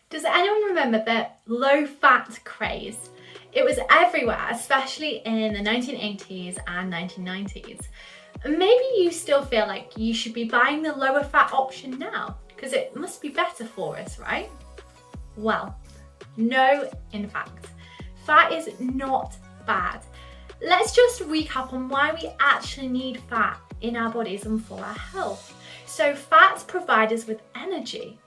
Does anyone remember the low-fat craze? It was everywhere, especially in the 1980s and 1990s. Maybe you still feel like you should be buying the lower fat option now, because it must be better for us, right? Well, no, in fact. Fat is not bad. Let's just recap on why we actually need fat in our bodies and for our health. So fats provide us with energy.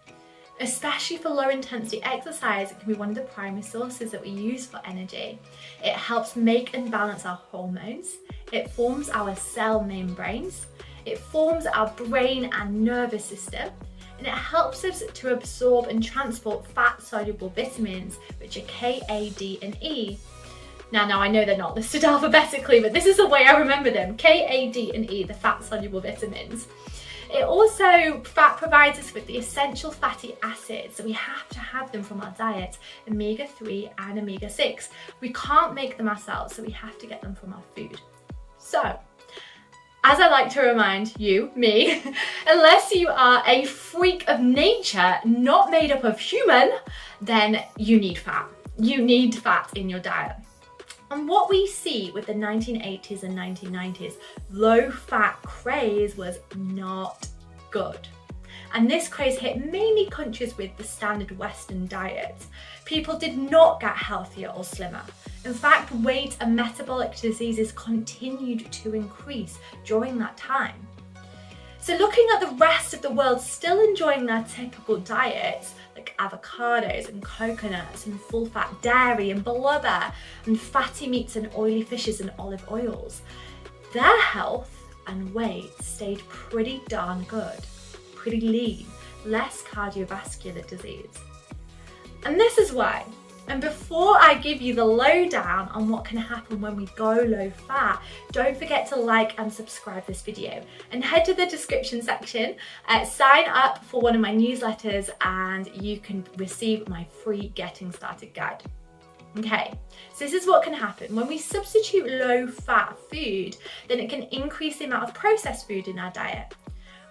Especially for low intensity exercise, it can be one of the primary sources that we use for energy. It helps make and balance our hormones. It forms our cell membranes. It forms our brain and nervous system. And it helps us to absorb and transport fat-soluble vitamins, which are K, A, D, and E. Now I know they're not listed alphabetically, but this is the way I remember them. K, A, D, and E, the fat-soluble vitamins. Fat provides us with the essential fatty acids, so we have to have them from our diet, omega-3 and omega-6. We can't make them ourselves, so we have to get them from our food. So, as I like to remind me, unless you are a freak of nature, not made up of human, then you need fat. You need fat in your diet. And what we see with the 1980s and 1990s low-fat craze was not good. And this craze hit mainly countries with the standard Western diet. People did not get healthier or slimmer. In fact, weight and metabolic diseases continued to increase during that time. So looking at the rest of the world still enjoying their typical diets, like avocados and coconuts and full-fat dairy and blubber and fatty meats and oily fishes and olive oils, their health and weight stayed pretty darn good, pretty lean, less cardiovascular disease. And this is why. And before I give you the lowdown on what can happen when we go low fat, don't forget to like and subscribe this video and head to the description section, sign up for one of my newsletters and you can receive my free Getting Started guide. Okay, so this is what can happen. When we substitute low fat food, then it can increase the amount of processed food in our diet.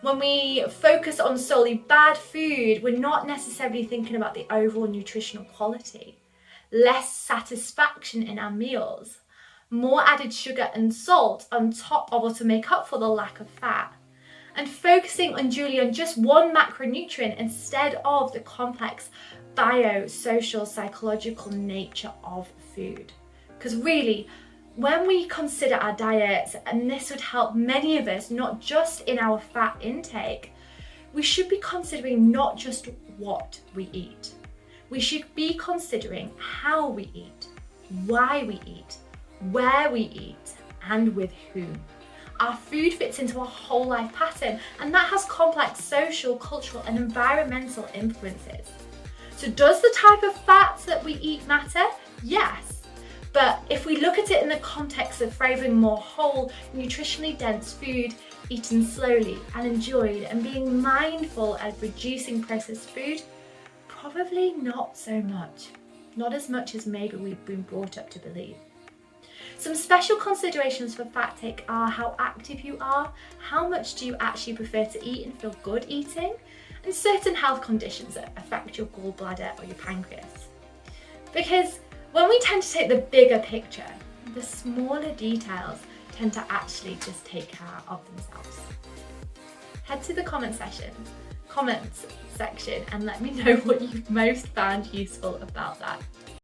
When we focus on solely bad food, we're not necessarily thinking about the overall nutritional quality. Less satisfaction in our meals, more added sugar and salt on top of or to make up for the lack of fat, and focusing unduly on just one macronutrient instead of the complex bio-social, psychological nature of food. Because really, when we consider our diets, and this would help many of us, not just in our fat intake, we should be considering not just what we eat. We should be considering how we eat, why we eat, where we eat, and with whom. Our food fits into a whole life pattern, and that has complex social, cultural, and environmental influences. So does the type of fats that we eat matter? Yes. But if we look at it in the context of favouring more whole, nutritionally dense food, eaten slowly and enjoyed, and being mindful of reducing processed food, probably not so much. Not as much as maybe we've been brought up to believe. Some special considerations for fat take are how active you are, how much do you actually prefer to eat and feel good eating, and certain health conditions that affect your gallbladder or your pancreas. Because when we tend to take the bigger picture, the smaller details tend to actually just take care of themselves. Head to the comments section and let me know what you've most found useful about that.